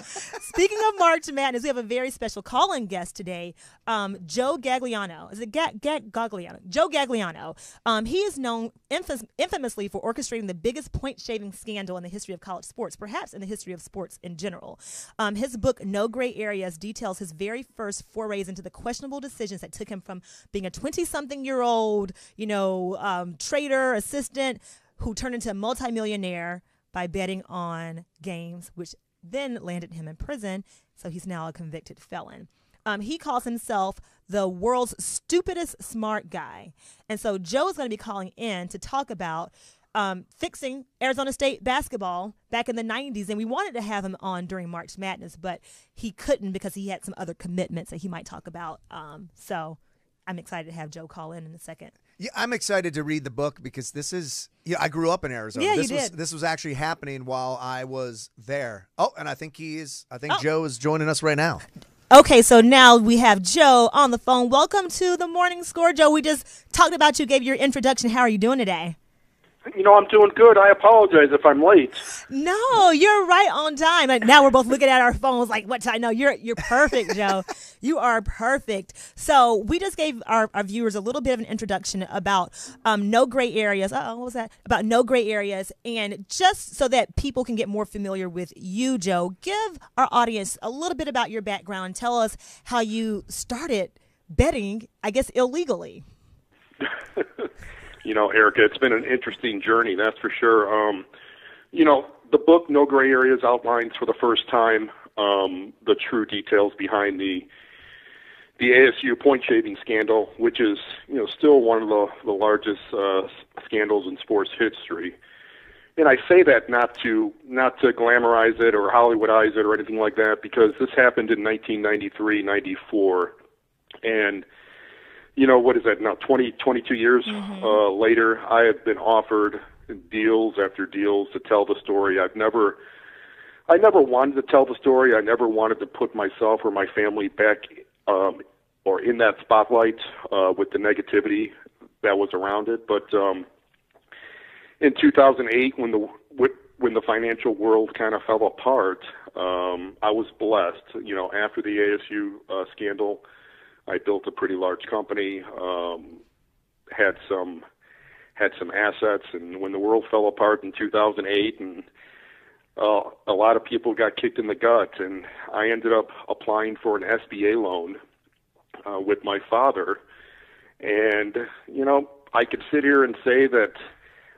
Speaking of March Madness, we have a very special call-in guest today, Joe Gagliano. Is it Gagliano? Joe Gagliano. He is known infamously for orchestrating the biggest point-shaving scandal in the history of college sports, perhaps in the history of sports in general. His book, No Gray Areas, details his very first forays into the questionable decisions that took him from being a 20-something-year-old, trader, assistant, who turned into a multimillionaire by betting on games, which then landed him in prison. So he's now a convicted felon. He calls himself the world's stupidest smart guy. And so Joe's going to be calling in to talk about fixing Arizona State basketball back in the 90s. And we wanted to have him on during March Madness, but he couldn't because he had some other commitments that he might talk about. So I'm excited to have Joe call in a second. Yeah, I'm excited to read the book because this is, I grew up in Arizona. Yeah, This was actually happening while I was there. Oh, and I think Joe is joining us right now. Okay, so now we have Joe on the phone. Welcome to the Morning Score, Joe. We just talked about you, gave your introduction. How are you doing today? I'm doing good. I apologize if I'm late. No, you're right on time. Like, now we're both looking at our phones like, what time? No, you're perfect, Joe. You are perfect. So we just gave our viewers a little bit of an introduction about no gray areas. What was that? About no gray areas. And just so that people can get more familiar with you, Joe, give our audience a little bit about your background. Tell us how you started betting, I guess, illegally. Erica, it's been an interesting journey, that's for sure. The book, No Gray Areas, outlines for the first time the true details behind the ASU point-shaving scandal, which is, still one of the largest scandals in sports history. And I say that not to glamorize it or Hollywoodize it or anything like that, because this happened in 1993, 94, and what is that now, 22 years later, I have been offered deals after deals to tell the story. I never wanted to tell the story. I never wanted to put myself or my family back or in that spotlight with the negativity that was around it. But in 2008, when the financial world kind of fell apart, I was blessed. After the ASU scandal, I built a pretty large company, had some assets, and when the world fell apart in 2008, and a lot of people got kicked in the gut, and I ended up applying for an SBA loan with my father, and I could sit here and say that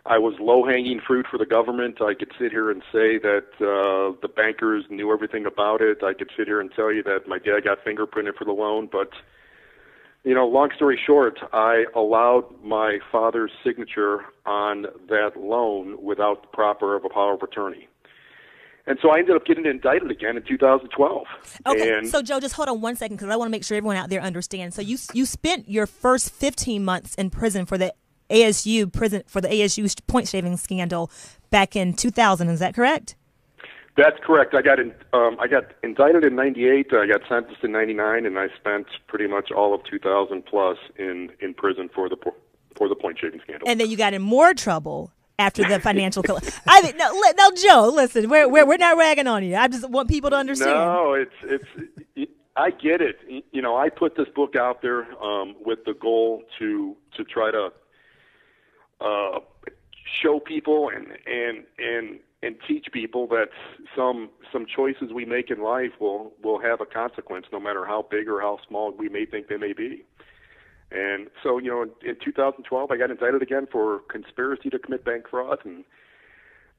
I was low-hanging fruit for the government. I could sit here and say that the bankers knew everything about it. I could sit here and tell you that my dad got fingerprinted for the loan, but long story short, I allowed my father's signature on that loan without the proper of a power of attorney. And so I ended up getting indicted again in 2012. Okay, so Joe, just hold on one second because I want to make sure everyone out there understands. So you spent your first 15 months in prison for the ASU point shaving scandal back in 2000. Is that correct? That's correct. I got indicted in 98. I got sentenced in 99, and I spent pretty much all of 2000 plus in prison for the point shaving scandal. And then you got in more trouble after the financial. No, Joe. Listen, we're not ragging on you. I just want people to understand. No, I get it. I put this book out there with the goal to try to show people and teach people that some choices we make in life will have a consequence, no matter how big or how small we may think they may be. And so, in 2012, I got indicted again for conspiracy to commit bank fraud, and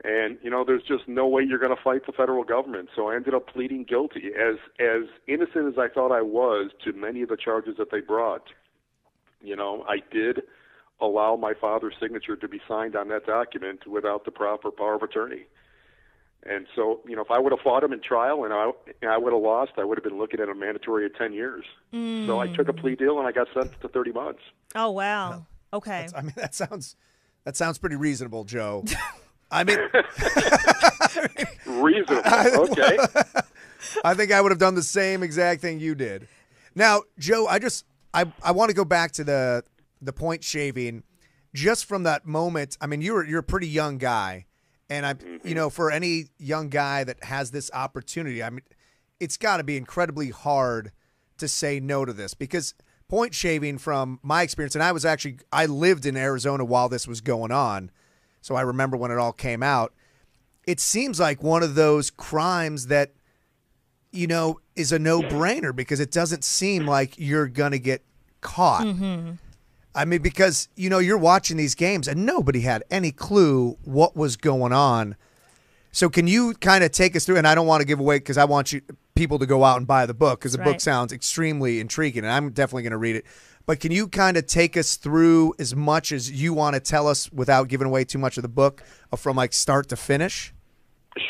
there's just no way you're going to fight the federal government. So I ended up pleading guilty, as innocent as I thought I was to many of the charges that they brought. I did allow my father's signature to be signed on that document without the proper power of attorney. And so, if I would have fought him in trial and I would have lost, I would have been looking at a mandatory of 10 years. So I took a plea deal and I got sentenced to 30 months. Oh, wow. Okay. That sounds pretty reasonable, Joe. I mean, reasonable. Okay. I think I would have done the same exact thing you did. Now, Joe, I want to go back to the point shaving, just from that moment. I mean, you're a pretty young guy, And for any young guy that has this opportunity, I mean, it's got to be incredibly hard to say no to this, because point shaving, from my experience, and I lived in Arizona while this was going on, so I remember when it all came out. It seems like one of those crimes that, is a no-brainer, because it doesn't seem like you're going to get caught. Mm-hmm. I mean, because, you're watching these games and nobody had any clue what was going on. So can you kind of take us through, and I don't want to give away, because I want people to go out and buy the book, because the book sounds extremely intriguing, and I'm definitely going to read it. But can you kind of take us through as much as you want to tell us without giving away too much of the book, from like start to finish?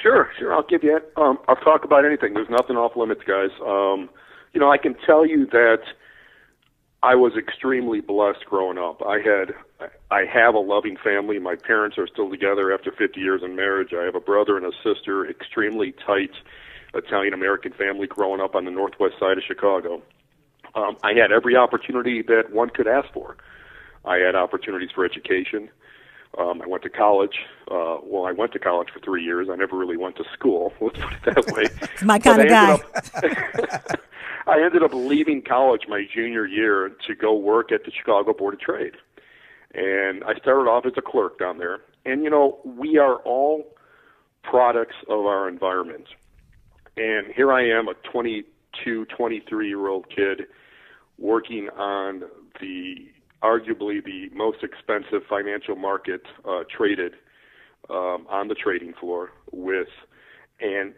Sure. I'll give you it. I'll talk about anything. There's nothing off limits, guys. I can tell you that I was extremely blessed growing up. I have a loving family. My parents are still together after 50 years in marriage. I have a brother and a sister, extremely tight Italian-American family growing up on the northwest side of Chicago. I had every opportunity that one could ask for. I had opportunities for education. I went to college. I went to college for 3 years. I never really went to school. Let's put it that way. It's my kind of guy. I ended up leaving college my junior year to go work at the Chicago Board of Trade. And I started off as a clerk down there. And, we are all products of our environment. And here I am, a 22, 23-year-old kid working on arguably the most expensive financial market traded on the trading floor and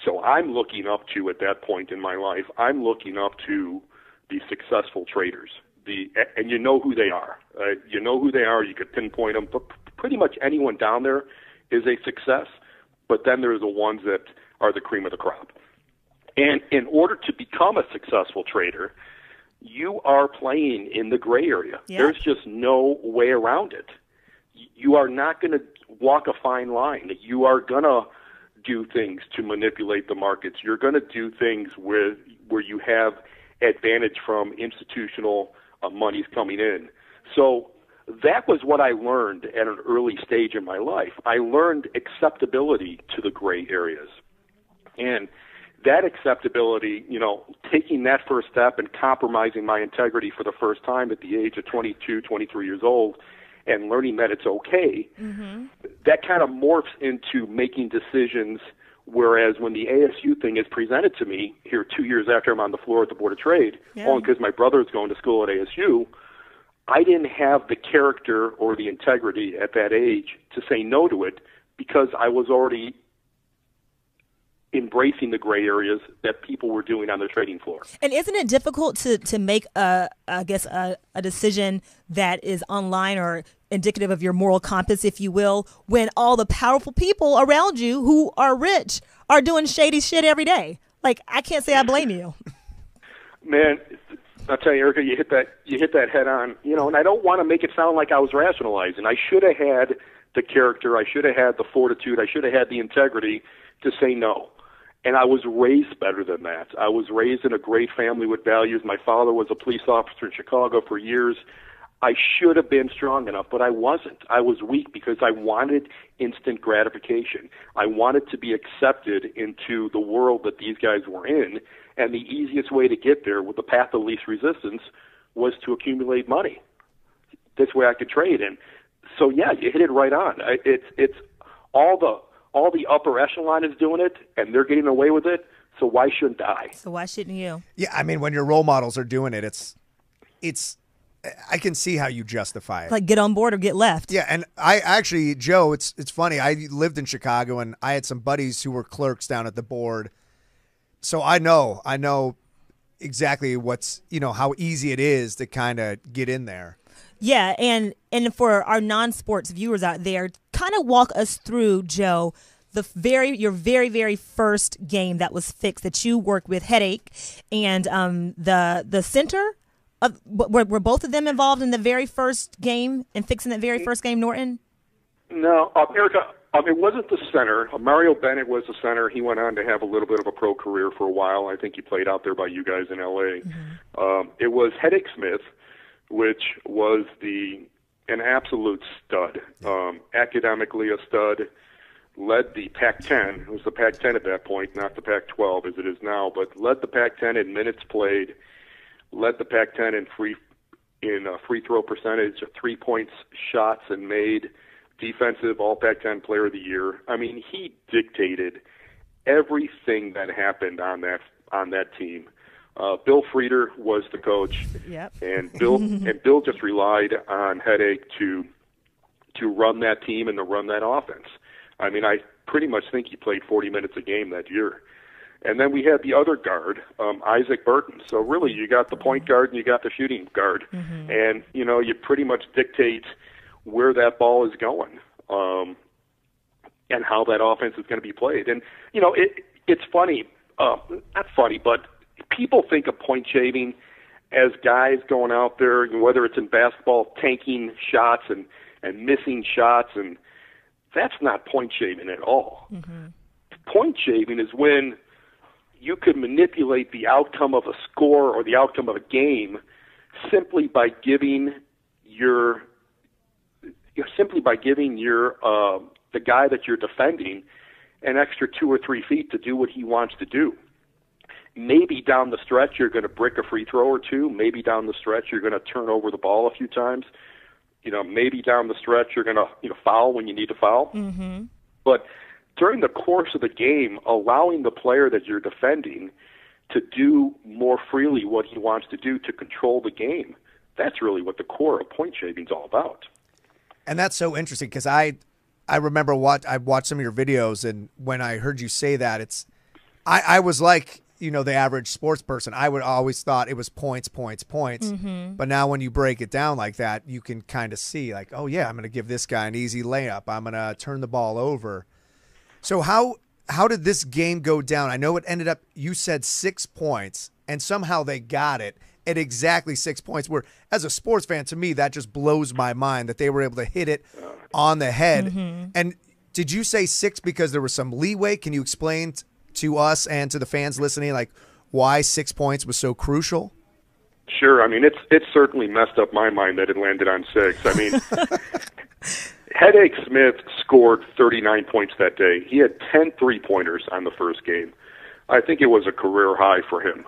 so I'm looking up to, at that point in my life, I'm looking up to the successful traders. And you know who they are. You know who they are. You could pinpoint them. But pretty much anyone down there is a success. But then there's the ones that are the cream of the crop. And in order to become a successful trader, you are playing in the gray area. Yeah. There's just no way around it. You are not going to walk a fine line. You are going to do things to manipulate the markets. You're going to do things where you have advantage from institutional monies coming in. So that was what I learned at an early stage in my life. I learned acceptability to the gray areas. And that acceptability, taking that first step and compromising my integrity for the first time at the age of 22, 23 years old, and learning that it's okay, that kind of morphs into making decisions, whereas when the ASU thing is presented to me here 2 years after I'm on the floor at the Board of Trade, only because my brother is going to school at ASU, I didn't have the character or the integrity at that age to say no to it, because I was already embracing the gray areas that people were doing on the trading floor. And isn't it difficult to make a decision that is online or indicative of your moral compass, if you will, when all the powerful people around you who are rich are doing shady shit every day? Like, I can't say I blame you. Man, I'll tell you, Erica, you hit that head on, and I don't want to make it sound like I was rationalizing. I should have had the character, I should have had the fortitude, I should have had the integrity to say no. And I was raised better than that. I was raised in a great family with values. My father was a police officer in Chicago for years. I should have been strong enough, but I wasn't. I was weak because I wanted instant gratification. I wanted to be accepted into the world that these guys were in, and the easiest way to get there with the path of least resistance was to accumulate money. This way I could trade. And so, yeah, you hit it right on. It's all the upper echelon is doing it, and they're getting away with it, so why shouldn't I? So why shouldn't you? Yeah, I mean, when your role models are doing it, it's I can see how you justify it. Like, get on board or get left. Yeah, and I actually, Joe, it's funny. I lived in Chicago, and I had some buddies who were clerks down at the board, so I know exactly how easy it is to kind of get in there. Yeah, and for our non-sports viewers out there, kind of walk us through, Joe, your very, very first game that was fixed that you worked with, Headache, and the center. Were both of them involved in the very first game and fixing that very first game, Norton? No, Erica, it wasn't the center. Mario Bennett was the center. He went on to have a little bit of a pro career for a while. I think he played out there by you guys in L.A. Mm-hmm. It was Headache Smith, which was an absolute stud, academically a stud, led the Pac-10. It was the Pac-10 at that point, not the Pac-12 as it is now, but led the Pac-10 in minutes played, led the Pac-10 in free throw percentage, 3-point shots and made, defensive All Pac-10 Player of the Year. I mean, he dictated everything that happened on that team. Bill Frieder was the coach, Yep. and Bill just relied on Headache to run that team and to run that offense. I mean, I pretty much think he played 40 minutes a game that year. And then we had the other guard, Isaac Burton. So really, you got the point guard and you got the shooting guard, and you pretty much dictate where that ball is going, and how that offense is going to be played. And it's funny, not funny, but people think of point shaving as guys going out there, whether it's in basketball, tanking shots and missing shots, and that's not point shaving at all. Point shaving is when you could manipulate the outcome of a score or the outcome of a game simply by giving the guy that you're defending an extra 2 or 3 feet to do what he wants to do. Maybe down the stretch you're going to brick a free throw or two. Maybe down the stretch you're going to turn over the ball a few times. Maybe down the stretch you're going to foul when you need to foul. But during the course of the game, allowing the player that you're defending to do more freely what he wants to do to control the game, that's really what the core of point shaving is all about. And that's so interesting because I remember I watched some of your videos, and when I heard you say that, I was like, the average sports person. I would always thought it was points. But now when you break it down like that, you can kind of see like, oh yeah, I'm going to give this guy an easy layup. I'm going to turn the ball over. So how did this game go down? I know it ended up, you said 6 points, and somehow they got it at exactly 6 points, where as a sports fan, to me, that just blows my mind that they were able to hit it on the head. And did you say 6 because there was some leeway? Can you explain to us and to the fans listening, like, why 6 points was so crucial? Sure. I mean, it's certainly messed up my mind that it landed on 6. I mean, Headache Smith scored 39 points that day. He had 10 3-pointers on the first game. I think it was a career high for him.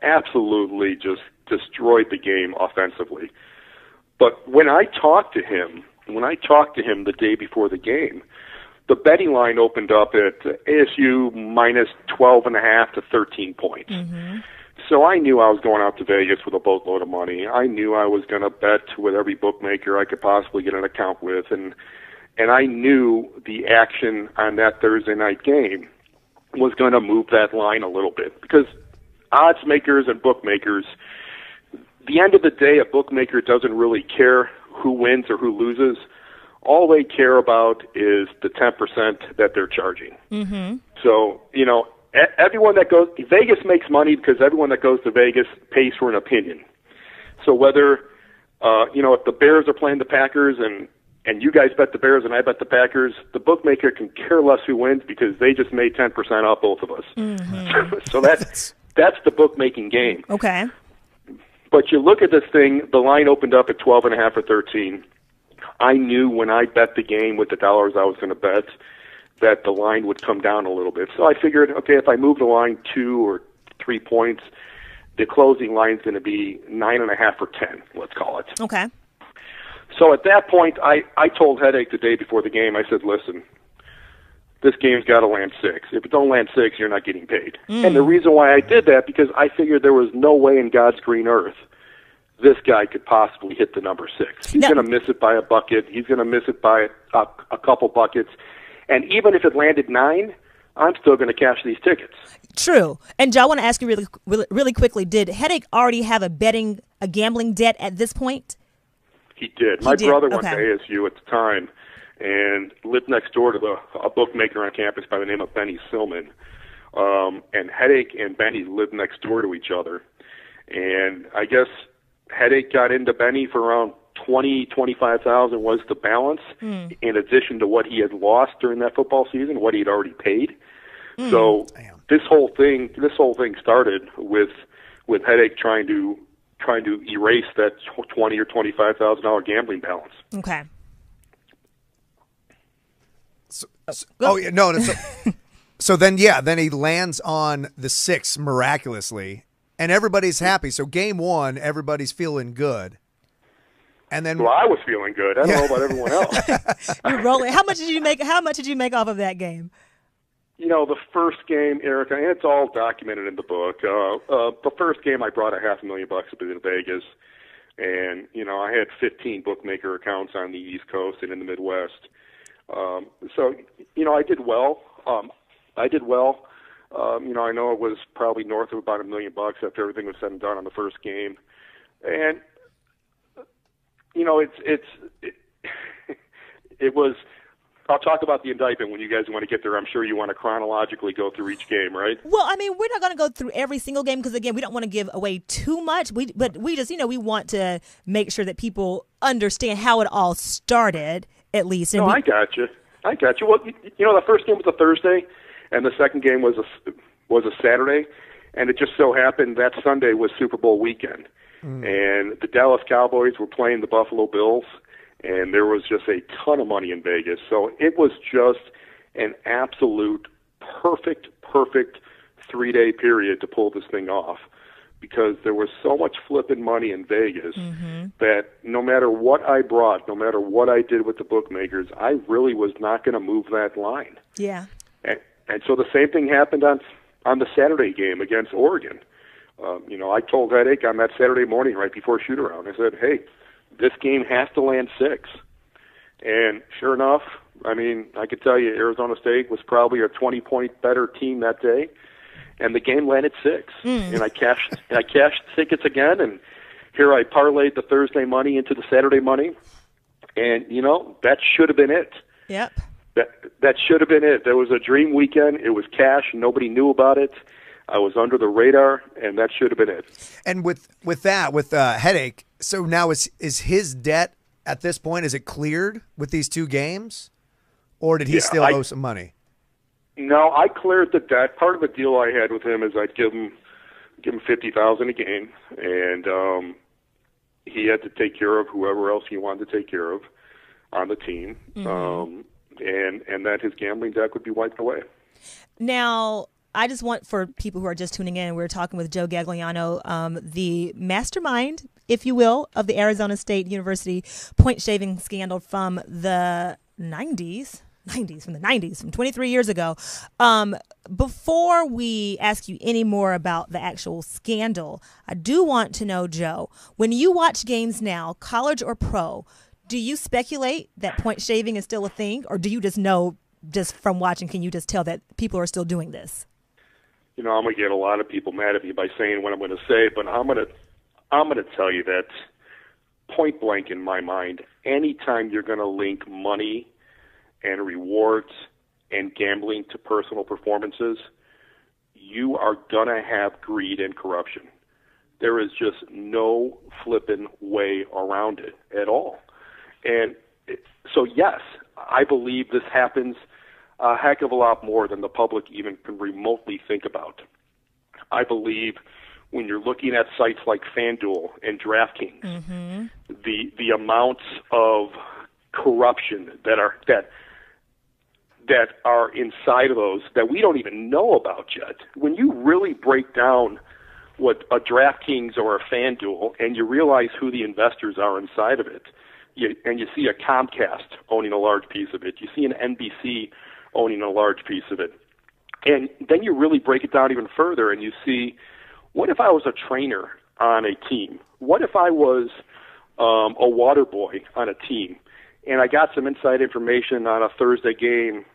Absolutely just destroyed the game offensively. But when I talked to him the day before the game, the betting line opened up at ASU minus 12.5 to 13 points. So I knew I was going out to Vegas with a boatload of money. I knew I was going to bet with every bookmaker I could possibly get an account with, and I knew the action on that Thursday night game was going to move that line a little bit, because odds makers and bookmakers, the end of the day, a bookmaker doesn't really care who wins or who loses. All they care about is the 10% that they're charging. So, everyone that goes, Vegas makes money because everyone that goes to Vegas pays for an opinion. So whether, if the Bears are playing the Packers and you guys bet the Bears and I bet the Packers, the bookmaker can care less who wins because they just made 10% off both of us. So that's the bookmaking game. Okay. But you look at this thing, the line opened up at 12.5 or 13. I knew when I bet the game with the dollars I was going to bet that the line would come down a little bit. So I figured, okay, if I move the line 2 or 3 points, the closing line is going to be 9.5 or 10, let's call it. Okay. So at that point, I told Headache the day before the game, I said, listen, this game's got to land 6. If it don't land 6, you're not getting paid. And the reason why I did that, because I figured there was no way in God's green earth this guy could possibly hit the number 6. He's going to miss it by a bucket. He's going to miss it by a couple buckets. And even if it landed 9, I'm still going to cash these tickets. True. And Joe, I want to ask you really quickly, did Headache already have a gambling debt at this point? He did. My brother went to ASU at the time and lived next door to a bookmaker on campus by the name of Benny Silman. And Headache and Benny lived next door to each other. And I guess Headache got into Benny for around $25,000 was the balance, in addition to what he had lost during that football season, what he had already paid. So this whole thing started with Headache trying to erase that $20,000 or $25,000 gambling balance. Okay. Oh yeah, no. So then he lands on the 6 miraculously, and everybody's happy. So game 1, everybody's feeling good, and then Well, I was feeling good. I don't know about everyone else. You're rolling. How much did you make? How much did you make off of that game? You know, the first game, Erica, and it's all documented in the book. The first game, I brought $500,000 up in Vegas, and you know, I had 15 bookmaker accounts on the East Coast and in the Midwest. So, you know, I did well. You know, I know it was probably north of about $1 million after everything was said and done on the first game, and you know, it was. I'll talk about the indictment when you guys want to get there. I'm sure you want to chronologically go through each game, right? Well, I mean, we're not going to go through every single game because, again, we don't want to give away too much. But we just, you know, we want to make sure that people understand how it all started, at least. And I got you. Well, you know, the first game was a Thursday, and the second game was a Saturday, and it just so happened that Sunday was Super Bowl weekend, and the Dallas Cowboys were playing the Buffalo Bills. And there was just a ton of money in Vegas. So it was just an absolute perfect 3-day period to pull this thing off, because there was so much flipping money in Vegas that no matter what I brought, no matter what I did with the bookmakers, I really was not going to move that line. Yeah. And so the same thing happened on the Saturday game against Oregon. You know, I told Headache on that Saturday morning right before shoot-around, I said, hey, this game has to land 6. And sure enough, I mean, I could tell you Arizona State was probably a 20-point better team that day, and the game landed 6. And I cashed tickets again, and here I parlayed the Thursday money into the Saturday money, and, you know, that should have been it. Yep. That should have been it. There was a dream weekend. It was cash. Nobody knew about it. I was under the radar, and that should have been it. And with Headache, so now is his debt at this point, is it cleared with these 2 games, or did he still owe some money? No, I cleared the debt. Part of the deal I had with him is I'd give him $50,000 a game, and he had to take care of whoever else he wanted to take care of on the team, and that his gambling debt would be wiped away. Now, I just want, for people who are just tuning in, we're talking with Joe Gagliano, the mastermind, if you will, of the Arizona State University point shaving scandal from the 90s, from 23 years ago. Before we ask you any more about the actual scandal, I do want to know, Joe, when you watch games now, college or pro, do you speculate that point shaving is still a thing, or do you just know, just from watching, can you just tell that people are still doing this? You know, I'm going to get a lot of people mad at me by saying what I'm going to say, but I'm going to tell you that point blank in my mind, anytime you're going to link money and rewards and gambling to personal performances, you are going to have greed and corruption. There is just no flipping way around it at all. And so, yes, I believe this happens a heck of a lot more than the public even can remotely think about. I believe when you're looking at sites like FanDuel and DraftKings, the amounts of corruption that are inside of those that we don't even know about yet. When you really break down what a DraftKings or a FanDuel and you realize who the investors are inside of it, and you see a Comcast owning a large piece of it, you see an NBC owning a large piece of it. And then you really break it down even further and you see, what if I was a trainer on a team? What if I was a water boy on a team and I got some inside information on a Thursday game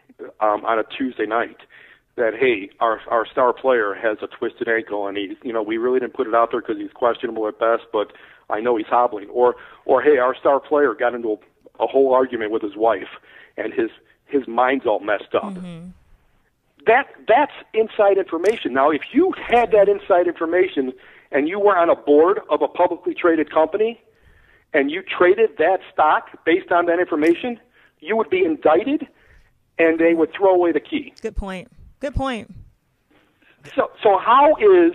on a Tuesday night that, hey, our star player has a twisted ankle and we really didn't put it out there because he's questionable at best, but I know he's hobbling. Or hey, our star player got into a whole argument with his wife and his mind's all messed up. That's inside information. Now, if you had that inside information and you were on a board of a publicly traded company and you traded that stock based on that information, you would be indicted and they would throw away the key. Good point. So how is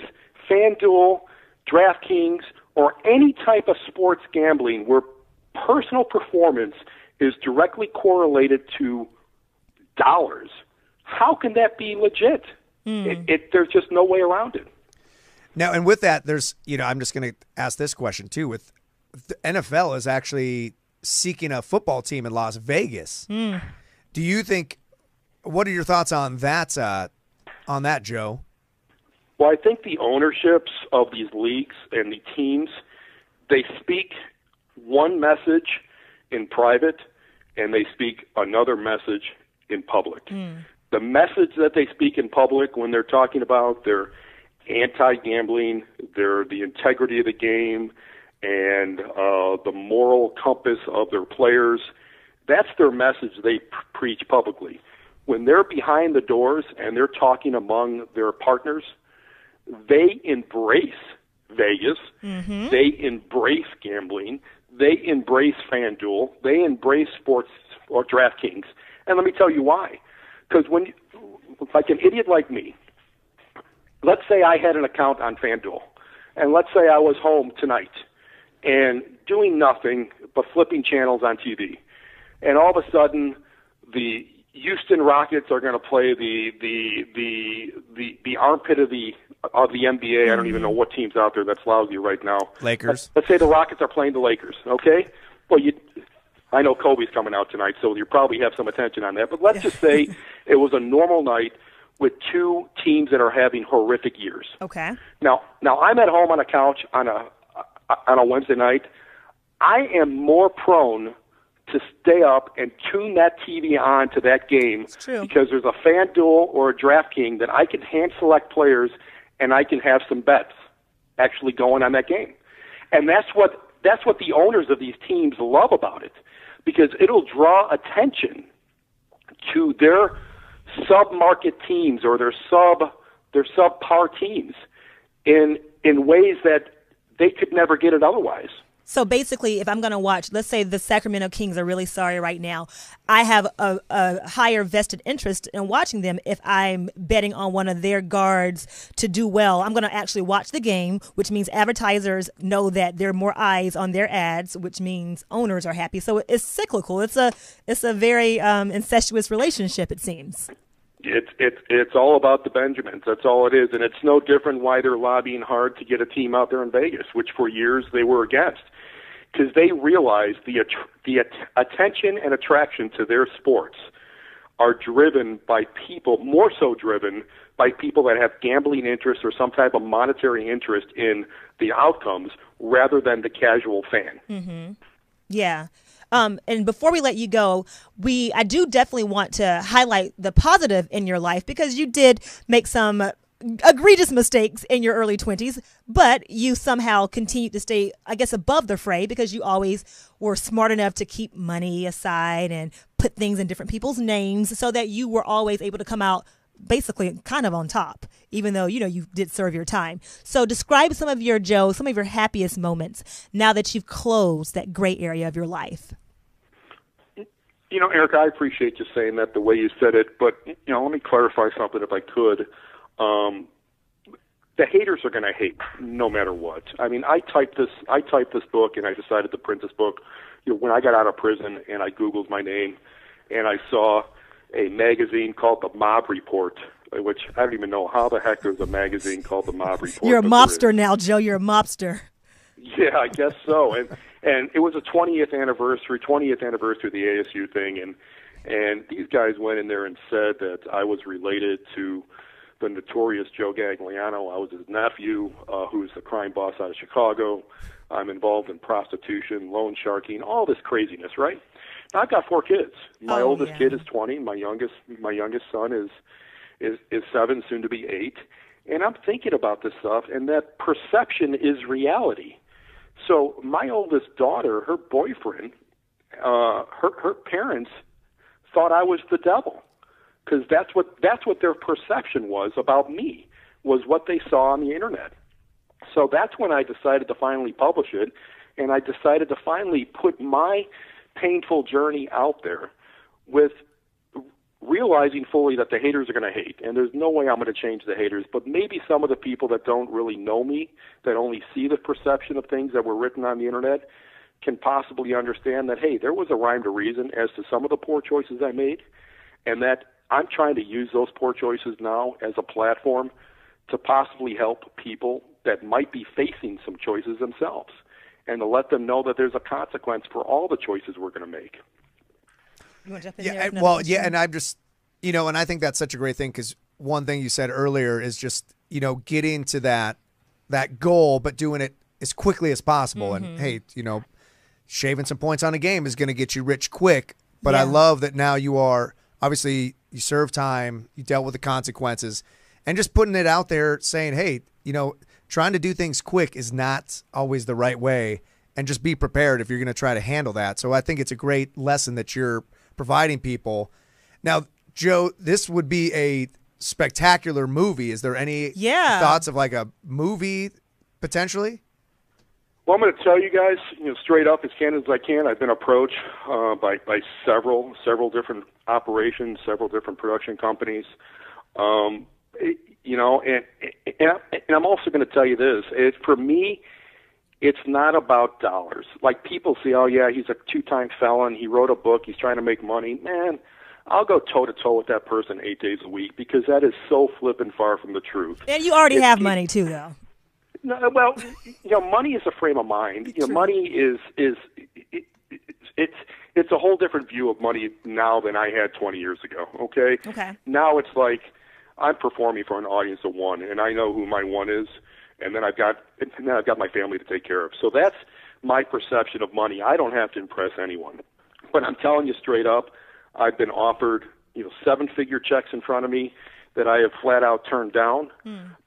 FanDuel, DraftKings, or any type of sports gambling where personal performance is directly correlated to dollars. How can that be legit? There's just no way around it. Now, and with that, there's, I'm just going to ask this question too. With the NFL is actually seeking a football team in Las Vegas. Do you think? What are your thoughts on that? Joe? Well, I think the ownerships of these leagues and the teams, they speak one message in private, and they speak another message in public. The message that they speak in public when they're talking about their anti-gambling, the integrity of the game, and the moral compass of their players, that's their message they preach publicly. When they're behind the doors and they're talking among their partners, they embrace Vegas, they embrace gambling, they embrace FanDuel, they embrace sports or DraftKings. And let me tell you why. Because when, like an idiot like me, let's say I had an account on FanDuel, and let's say I was home tonight and doing nothing but flipping channels on TV, and all of a sudden the Houston Rockets are going to play the armpit of the NBA. I don't even know what team's out there that's lousy right now. Lakers. Let's say the Rockets are playing the Lakers. Okay. Well, I know Kobe's coming out tonight, so you probably have some attention on that. But let's just say it was a normal night with two teams that are having horrific years. Okay. Now I'm at home on a couch on a Wednesday night. I am more prone to stay up and tune that TV on to that game because there's a FanDuel or a DraftKings that I can hand select players and I can have some bets actually going on that game. And that's what the owners of these teams love about it, because it'll draw attention to their sub-market teams or their subpar teams in ways that they could never get it otherwise. So basically, if I'm going to watch, let's say the Sacramento Kings are really sorry right now, I have a higher vested interest in watching them if I'm betting on one of their guards to do well. I'm going to actually watch the game, which means advertisers know that there are more eyes on their ads, which means owners are happy. So it's cyclical. It's a very incestuous relationship, it seems. It's all about the Benjamins. That's all it is, and it's no different why they're lobbying hard to get a team out there in Vegas, which for years they were against, because they realize the attention and attraction to their sports are driven by people, more so driven by people that have gambling interests or some type of monetary interest in the outcomes rather than the casual fan. Mm-hmm. Yeah. And before we let you go, I do definitely want to highlight the positive in your life, because you did make some egregious mistakes in your early 20s, but you somehow continued to stay, I guess, above the fray, because you always were smart enough to keep money aside and put things in different people's names so that you were always able to come out basically kind of on top, even though, you did serve your time. So describe some of your happiest moments now that you've closed that gray area of your life. Eric, I appreciate you saying that the way you said it, but, let me clarify something if I could. The haters are going to hate no matter what. I mean, I typed this book, and I decided to print this book, when I got out of prison, and I Googled my name, and I saw a magazine called The Mob Report, which I don't even know how the heck there's a magazine called The Mob Report. You're a mobster now, Joe. You're a mobster. Yeah, I guess so. And it was a 20th anniversary of the ASU thing, and these guys went in there and said that I was related to the notorious Joe Gagliano. I was his nephew, who's the crime boss out of Chicago. I'm involved in prostitution, loan sharking, all this craziness, right? Now, I've got 4 kids. My oldest kid is 20. My youngest son is 7, soon to be 8. And I'm thinking about this stuff, and that perception is reality. So my oldest daughter, her boyfriend, her parents thought I was the devil, because that's what their perception was about me, was what they saw on the internet. So that's when I decided to finally publish it, and I decided to finally put my painful journey out there, with realizing fully that the haters are going to hate, and there's no way I'm going to change the haters, but maybe some of the people that don't really know me, that only see the perception of things that were written on the internet, can possibly understand that, hey, there was a rhyme to reason as to some of the poor choices I made, and that I'm trying to use those poor choices now as a platform to possibly help people that might be facing some choices themselves, and to let them know that there's a consequence for all the choices we're going to make. You want to jump in Yeah, there? well, yeah, and I'm just, and I think that's such a great thing, because one thing you said earlier is just, getting to that goal, but doing it as quickly as possible. And hey, shaving some points on a game is going to get you rich quick. But I love that now you are, obviously, you serve time, you dealt with the consequences, and just putting it out there saying, hey, trying to do things quick is not always the right way, and just be prepared if you're going to try to handle that. So I think it's a great lesson that you're providing people. Now, Joe, this would be a spectacular movie. Is there any thoughts of like a movie potentially? Well, I'm going to tell you guys, straight up, as candid as I can. I've been approached by several different operations, several different production companies. And I'm also going to tell you this. For me, it's not about dollars. Like, people say, oh, yeah, he's a 2-time felon. He wrote a book. He's trying to make money. Man, I'll go toe-to-toe with that person 8 days a week, because that is so flippin' far from the truth. And you already have money, too, though. No, well, money is a frame of mind. Money is it's a whole different view of money now than I had 20 years ago. Okay. Now it's like I'm performing for an audience of one, and I know who my one is, and then I've got my family to take care of. So that's my perception of money. I don't have to impress anyone, but I'm telling you straight up, I've been offered 7-figure checks in front of me that I have flat out turned down,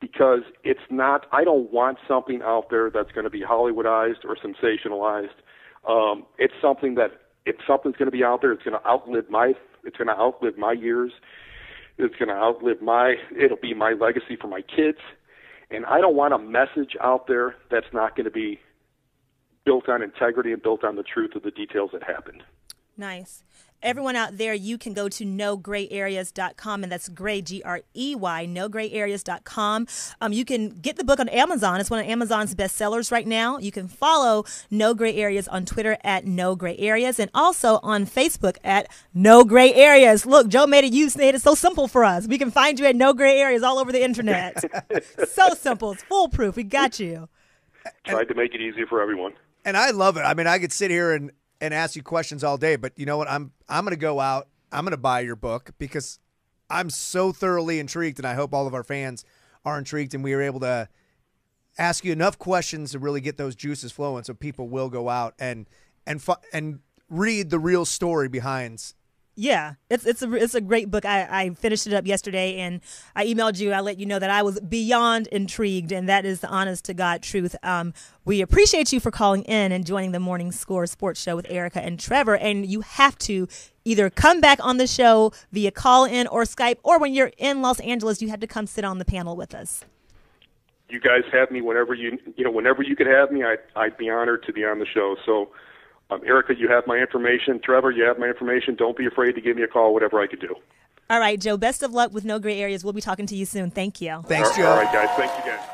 because it's not. I don't want something out there that's going to be Hollywoodized or sensationalized. It's something that, if something's going to be out there, it's going to outlive my years. It's going to outlive it'll be my legacy for my kids. And I don't want a message out there that's not going to be built on integrity and built on the truth of the details that happened. Nice. Everyone out there, you can go to NoGrayAreas.com, and that's Gray, Grey, NoGrayAreas.com. You can get the book on Amazon. It's one of Amazon's bestsellers right now. You can follow No Gray Areas on Twitter at No Gray Areas, and also on Facebook at No Gray Areas. Look, Joe made it so simple for us. We can find you at No Gray Areas all over the internet. So simple. It's foolproof. We got you. Tried to make it easy for everyone. And I love it. I mean, I could sit here and ask you questions all day, but you know what? I'm going to go out. I'm going to buy your book, because I'm so thoroughly intrigued, and I hope all of our fans are intrigued, and we are able to ask you enough questions to really get those juices flowing, so people will go out and read the real story behind. Yeah, it's a great book. I finished it up yesterday, and I emailed you. I let you know that I was beyond intrigued, and that is the honest to God truth. We appreciate you for calling in and joining the Morning Score Sports Show with Erica and Trevor. And you have to either come back on the show via call-in or Skype, or when you're in Los Angeles, you have to come sit on the panel with us. You guys have me whenever whenever you could have me. I'd be honored to be on the show. So. Erica, you have my information. Trevor, you have my information. Don't be afraid to give me a call, whatever I could do. All right, Joe, best of luck with No Gray Areas. We'll be talking to you soon. Thank you. Thanks, Joe. All right, guys. Thank you, guys.